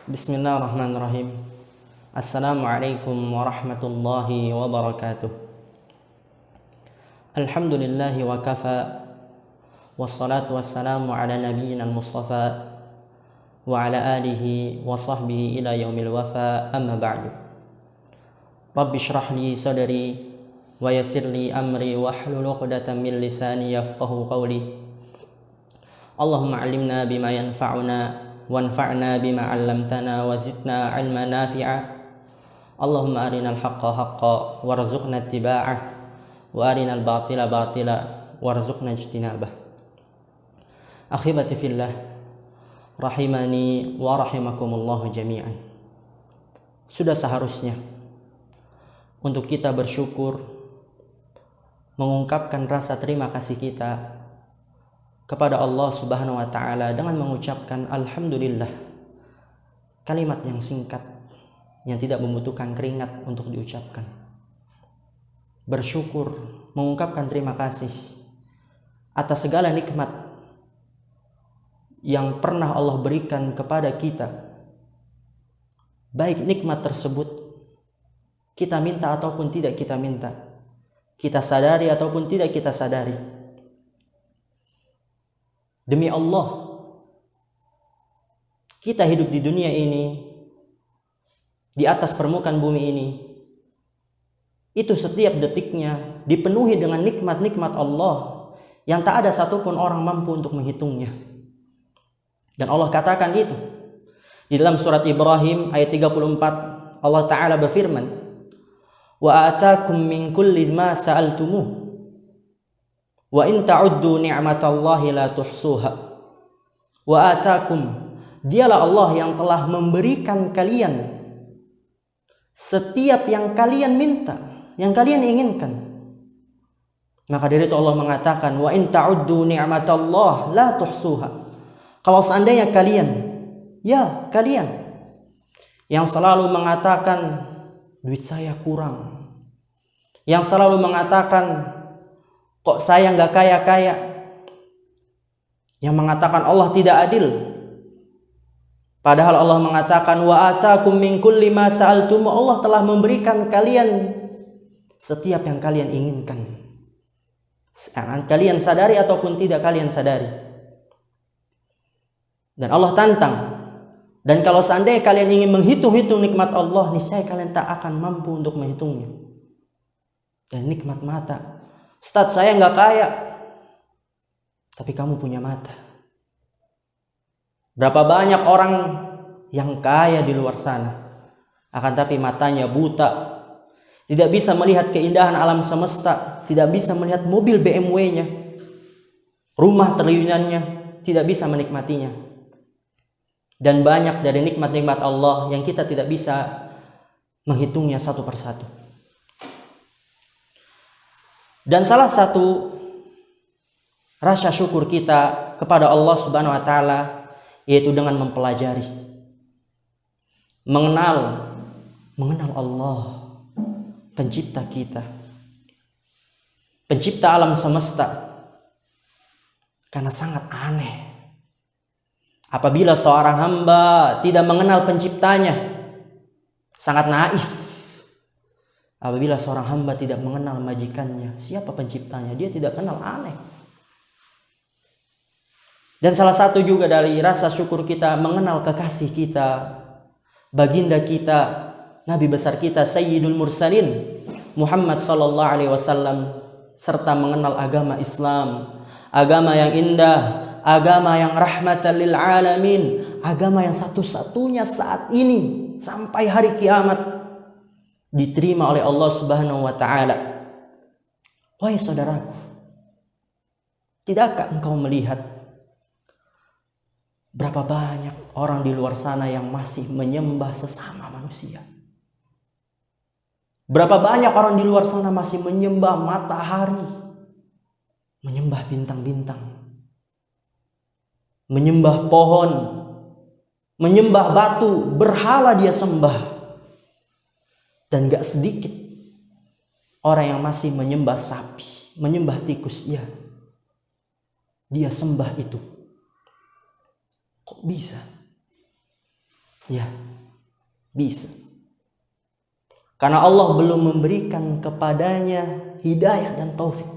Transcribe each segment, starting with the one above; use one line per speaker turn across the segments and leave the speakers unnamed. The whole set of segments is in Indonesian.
Bismillahirrahmanirrahim. Assalamualaikum warahmatullahi wabarakatuh. Alhamdulillahi wa kafa. Wassalatu wassalamu ala nabiyyina al-mustafa wa ala alihi wa sahbihi ila yaumil wafa. Amma ba'du. Rabbi shrah li sadri wa yassir li amri wahlul 'uqdatam min lisani yafqahu qawli. Allahumma 'allimna bima yanfa'una wanfa'na bima 'allamtana wa zidna 'ilman nafi'a. Allahumma arinal haqqa haqqan warzuqna ittiba'ah wa arinal batila batila warzuqna ijtinabah. Akhibati fillah, rahimani wa rahimakumullah jami'an. Sudah seharusnya untuk kita bersyukur, mengungkapkan rasa terima kasih kita kepada Allah Subhanahu wa taala dengan mengucapkan alhamdulillah. Kalimat yang singkat yang tidak membutuhkan keringat untuk diucapkan. Bersyukur, mengungkapkan terima kasih atas segala nikmat yang pernah Allah berikan kepada kita. Baik nikmat tersebut kita minta ataupun tidak kita minta, kita sadari ataupun tidak kita sadari. Demi Allah, kita hidup di dunia ini, di atas permukaan bumi ini, itu setiap detiknya dipenuhi dengan nikmat-nikmat Allah yang tak ada satupun orang mampu untuk menghitungnya. Dan Allah katakan itu di dalam surat Ibrahim ayat 34. Allah Ta'ala berfirman, wa atakum min kulli ma sa'altumuh wa in ta'uddu ni'matallahi la tuhsuha. Wa atakum, dialah Allah yang telah memberikan kalian setiap yang kalian minta, yang kalian inginkan. Maka dari itu Allah mengatakan, wa in ta'uddu ni'matallahi la tuhsuha. Kalau seandainya kalian yang selalu mengatakan duit saya kurang, yang selalu mengatakan kok saya nggak kaya-kaya, yang mengatakan Allah tidak adil, padahal Allah mengatakan wa atakum min kulli ma sa'altum, Allah telah memberikan kalian setiap yang kalian inginkan, kalian sadari ataupun tidak kalian sadari. Dan Allah tantang, dan kalau seandainya kalian ingin menghitung-hitung nikmat Allah, niscaya kalian tak akan mampu untuk menghitungnya. Dan nikmat mata, Ustaz, saya nggak kaya, tapi kamu punya mata. Berapa banyak orang yang kaya di luar sana, akan tapi matanya buta, tidak bisa melihat keindahan alam semesta, tidak bisa melihat mobil BMW-nya, rumah triliunannya, tidak bisa menikmatinya. Dan banyak dari nikmat-nikmat Allah yang kita tidak bisa menghitungnya satu persatu. Dan salah satu rasa syukur kita kepada Allah Subhanahu wa taala yaitu dengan mempelajari, mengenal Allah, pencipta kita, pencipta alam semesta. Karena sangat aneh apabila seorang hamba tidak mengenal penciptanya. Sangat naif apabila seorang hamba tidak mengenal majikannya, siapa penciptanya, dia tidak kenal, aneh. Dan salah satu juga dari rasa syukur kita mengenal kekasih kita, baginda kita, nabi besar kita Sayyidul Mursalin Muhammad sallallahu alaihi wasallam, serta mengenal agama Islam, agama yang indah, agama yang rahmatan lil alamin, agama yang satu-satunya saat ini sampai hari kiamat diterima oleh Allah Subhanahu wa taala. Wahai saudaraku, tidakkah engkau melihat berapa banyak orang di luar sana yang masih menyembah sesama manusia? Berapa banyak orang di luar sana masih menyembah matahari, menyembah bintang-bintang, menyembah pohon, menyembah batu, berhala dia sembah. Dan gak sedikit orang yang masih menyembah sapi, menyembah tikus, dia sembah itu. Kok bisa? Ya, bisa. Karena Allah belum memberikan kepadanya hidayah dan taufik.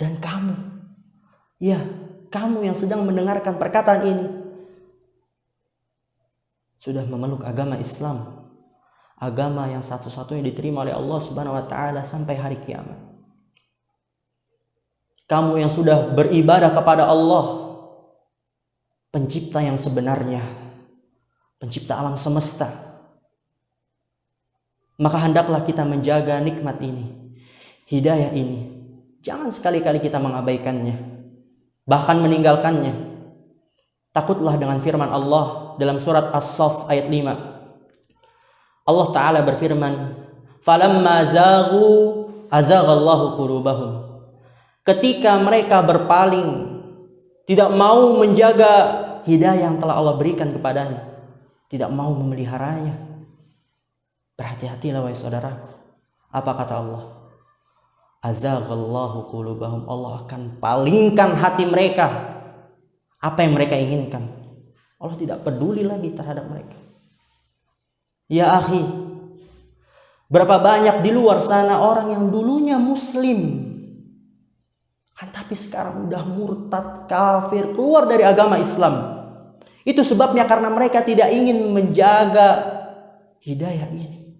Dan kamu, ya, kamu yang sedang mendengarkan perkataan ini, sudah memeluk agama Islam, agama yang satu-satunya diterima oleh Allah Subhanahu wa taala sampai hari kiamat. Kamu yang sudah beribadah kepada Allah, pencipta yang sebenarnya, pencipta alam semesta. Maka hendaklah kita menjaga nikmat ini, hidayah ini. Jangan sekali-kali kita mengabaikannya, bahkan meninggalkannya. Takutlah dengan firman Allah dalam surat As-Saff ayat 5. Allah Ta'ala berfirman, "Falamma zaghu azaghallahu qulubahum." Ketika mereka berpaling, tidak mau menjaga hidayah yang telah Allah berikan kepadanya, tidak mau memeliharanya, berhati-hatilah wahai saudaraku. Apa kata Allah? Azaghallahu qulubahum. Allah akan palingkan hati mereka. Apa yang mereka inginkan, Allah tidak peduli lagi terhadap mereka. Ya akhi, berapa banyak di luar sana orang yang dulunya muslim, kan tapi sekarang udah murtad, kafir, keluar dari agama Islam. Itu sebabnya karena mereka tidak ingin menjaga hidayah ini,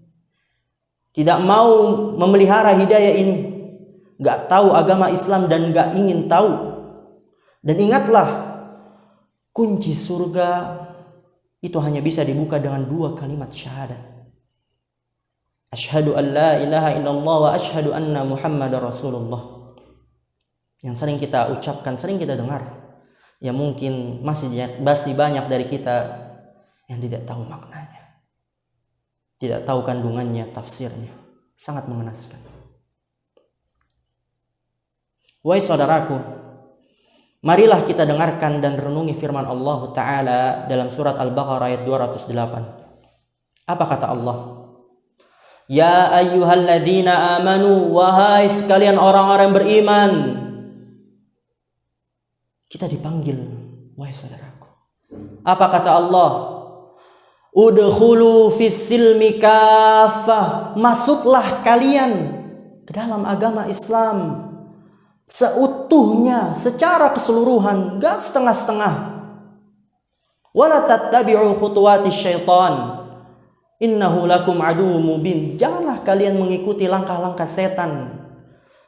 tidak mau memelihara hidayah ini, gak tahu agama Islam dan gak ingin tahu. Dan ingatlah, kunci surga itu hanya bisa dibuka dengan 2 kalimat syahadat. Asyhadu an la ilaha illallah wa asyhadu anna Muhammadar Rasulullah. Yang sering kita ucapkan, sering kita dengar. Ya mungkin masih banyak dari kita yang tidak tahu maknanya, tidak tahu kandungannya, tafsirnya. Sangat mengenaskan. Wahai saudaraku, marilah kita dengarkan dan renungi firman Allah Ta'ala dalam surat Al-Baqarah ayat 208. Apa kata Allah? Ya ayyuhalladzina amanu, wahai sekalian orang-orang beriman. Kita dipanggil, wahai saudaraku. Apa kata Allah? Udkhulu fis-silmi kaffah. Masuklah kalian ke dalam agama Islam seutuhnya, secara keseluruhan, gak setengah-setengah. Wala tattabi'u khutuwatis syaitan, innahu lakum aduwwum mubin. Janganlah kalian mengikuti langkah-langkah setan.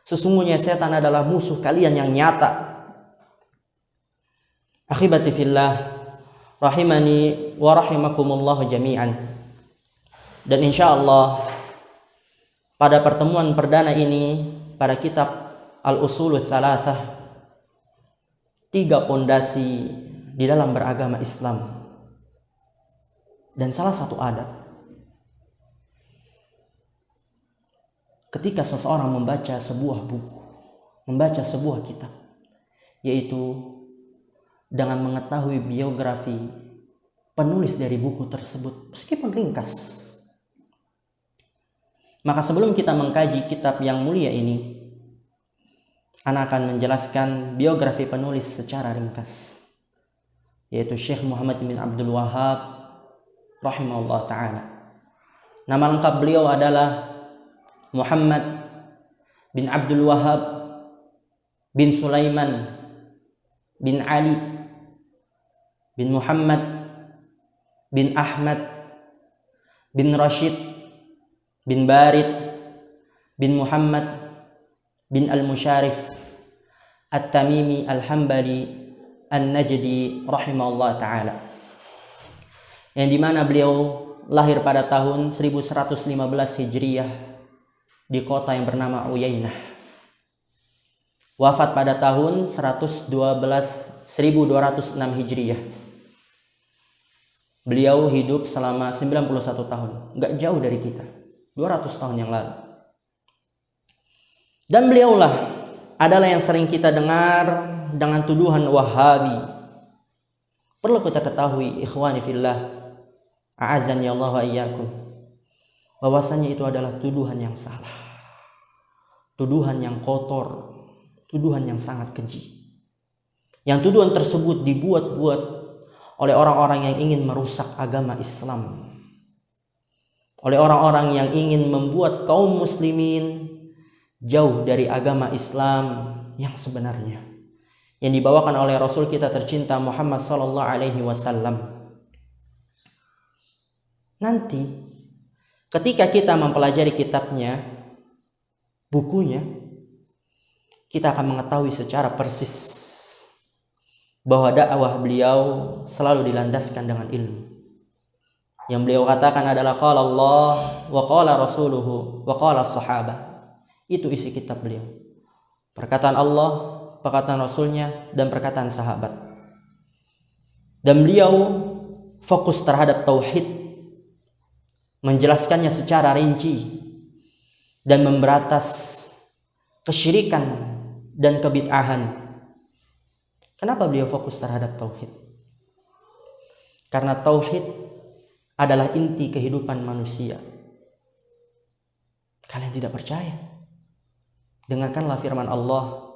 Sesungguhnya setan adalah musuh kalian yang nyata. Akhibati fillah, rahimani wa rahimakumullah jami'an. Dan insyaallah pada pertemuan perdana ini pada kitab Al-Usulul Thalathah, 3 pondasi di dalam beragama Islam. Dan salah satu adab, ketika seseorang membaca sebuah buku, membaca sebuah kitab, yaitu dengan mengetahui biografi penulis dari buku tersebut, meskipun ringkas. Maka sebelum kita mengkaji kitab yang mulia ini, Ana akan menjelaskan biografi penulis secara ringkas, yaitu Syekh Muhammad bin Abdul Wahhab rahimahullah ta'ala. Nama lengkap beliau adalah Muhammad bin Abdul Wahhab bin Sulaiman bin Ali bin Muhammad bin Ahmad bin Rashid bin Barid bin Muhammad bin Al-Musharif At-Tamimi Al-Hambali An-Najdi rahimahullah ta'ala, yang dimana beliau lahir pada tahun 1115 Hijriyah di kota yang bernama Uyainah, wafat pada tahun 1206 Hijriyah. Beliau hidup selama 91 tahun, gak jauh dari kita, 200 tahun yang lalu. Dan beliaulah adalah yang sering kita dengar dengan tuduhan Wahabi. Perlu kita ketahui, ikhwani fillah, a'azzani Allah wa iyyakum, bahwasanya itu adalah tuduhan yang salah, tuduhan yang kotor, tuduhan yang sangat keji. Yang tuduhan tersebut dibuat-buat oleh orang-orang yang ingin merusak agama Islam, oleh orang-orang yang ingin membuat kaum muslimin jauh dari agama Islam yang sebenarnya, yang dibawakan oleh Rasul kita tercinta Muhammad sallallahu alaihi wasallam. Nanti ketika kita mempelajari kitabnya, bukunya, kita akan mengetahui secara persis bahwa dakwah beliau selalu dilandaskan dengan ilmu. Yang beliau katakan adalah qala Allah wa qala rasuluhu wa qala sahabah. Itu isi kitab beliau. Perkataan Allah, perkataan Rasulnya, dan perkataan sahabat. Dan beliau fokus terhadap tauhid, menjelaskannya secara rinci dan memberatas kesyirikan dan kebid'ahan. Kenapa beliau fokus terhadap tauhid? Karena tauhid adalah inti kehidupan manusia. Kalian tidak percaya? Dengarkanlah firman Allah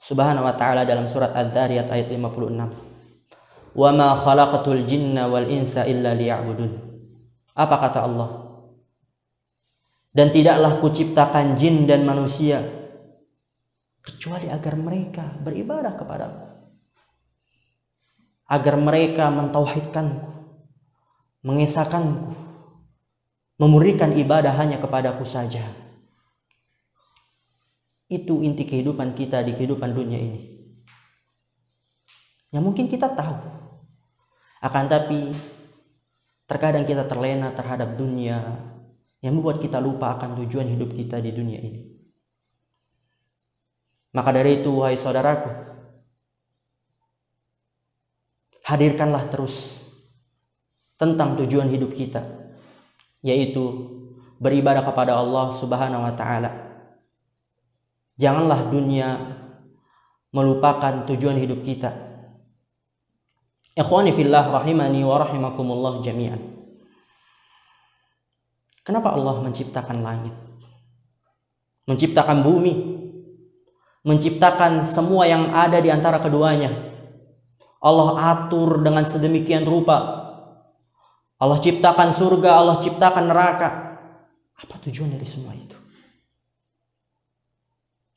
Subhanahu wa ta'ala dalam surat Az-Zariyat ayat 56. "Wa ma khalaqatul jinna wal insa illa liya'budun." Apa kata Allah? Dan tidaklah kuciptakan jin dan manusia kecuali agar mereka beribadah kepadaku, agar mereka mentauhidkanku, mengesahkanku, memurnikan ibadah hanya kepadaku saja. Itu inti kehidupan kita di kehidupan dunia ini. Yang mungkin kita tahu, akan tapi terkadang kita terlena terhadap dunia yang membuat kita lupa akan tujuan hidup kita di dunia ini. Maka dari itu, wahai saudaraku, hadirkanlah terus tentang tujuan hidup kita, yaitu beribadah kepada Allah Subhanahu wa ta'ala. Janganlah dunia melupakan tujuan hidup kita. Ikhwani fillah rahimani wa rahimakumullah jami'an. Kenapa Allah menciptakan langit, menciptakan bumi, menciptakan semua yang ada di antara keduanya? Allah atur dengan sedemikian rupa. Allah ciptakan surga, Allah ciptakan neraka. Apa tujuan dari semua itu?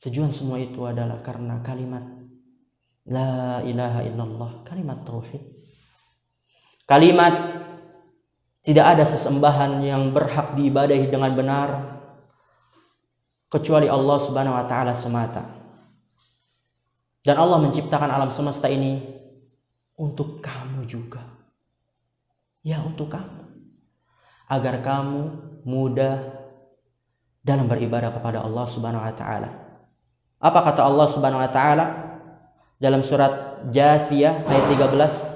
Tujuan semua itu adalah karena kalimat La ilaha illallah, kalimat tauhid. Kalimat tidak ada sesembahan yang berhak diibadahi dengan benar kecuali Allah Subhanahu wa ta'ala semata. Dan Allah menciptakan alam semesta ini untuk kamu juga. Ya, untuk kamu. Agar kamu mudah dalam beribadah kepada Allah Subhanahu wa ta'ala. Apa kata Allah Subhanahu wa ta'ala dalam surat Jathiyah ayat 13?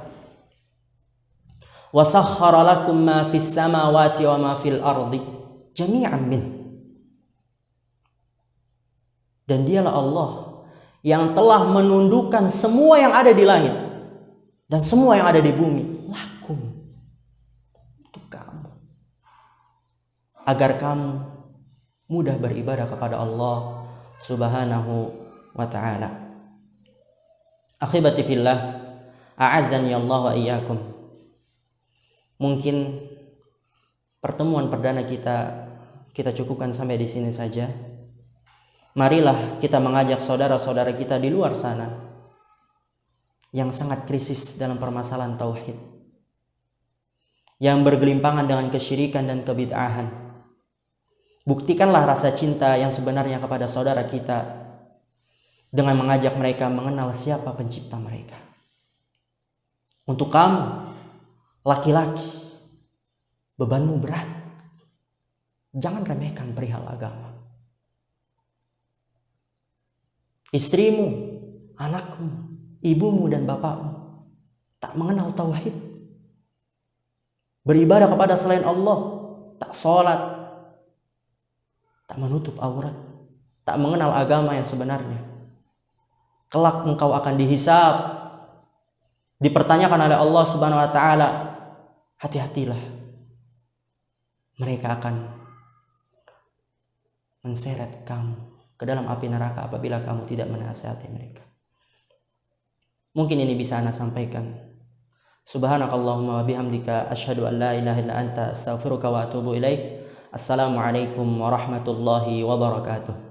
Wa sakhkhara lakum ma fis samawati wa ma fil ardi jami'an min. Dan dialah Allah yang telah menundukkan semua yang ada di langit dan semua yang ada di bumi lakum, untuk kamu, agar kamu mudah beribadah kepada Allah Subhanahu wa ta'ala. Akhibati fillah, a'azzani Allah wa iyyakum. Mungkin pertemuan perdana kita cukupkan sampai di sini saja. Marilah kita mengajak saudara-saudara kita di luar sana yang sangat krisis dalam permasalahan tauhid, yang bergelimpangan dengan kesyirikan dan kebid'ahan. Buktikanlah rasa cinta yang sebenarnya kepada saudara kita dengan mengajak mereka mengenal siapa pencipta mereka. Untuk kamu, laki-laki, bebanmu berat. Jangan remehkan perihal agama. Istrimu, anakmu, ibumu dan bapakmu tak mengenal tauhid, beribadah kepada selain Allah, tak sholat, tak menutup aurat, tak mengenal agama yang sebenarnya. Kelak engkau akan dihisab, dipertanyakan oleh Allah Subhanahu wa ta'ala. Hati-hatilah, mereka akan menseret kamu ke dalam api neraka apabila kamu tidak menasihati mereka. Mungkin ini bisa Anda sampaikan. Subhanakallahumma wa bihamdika asyhadu an la ilaha illa anta astaghfiruka wa atubu ilaik. Assalamualaikum warahmatullahi wabarakatuh.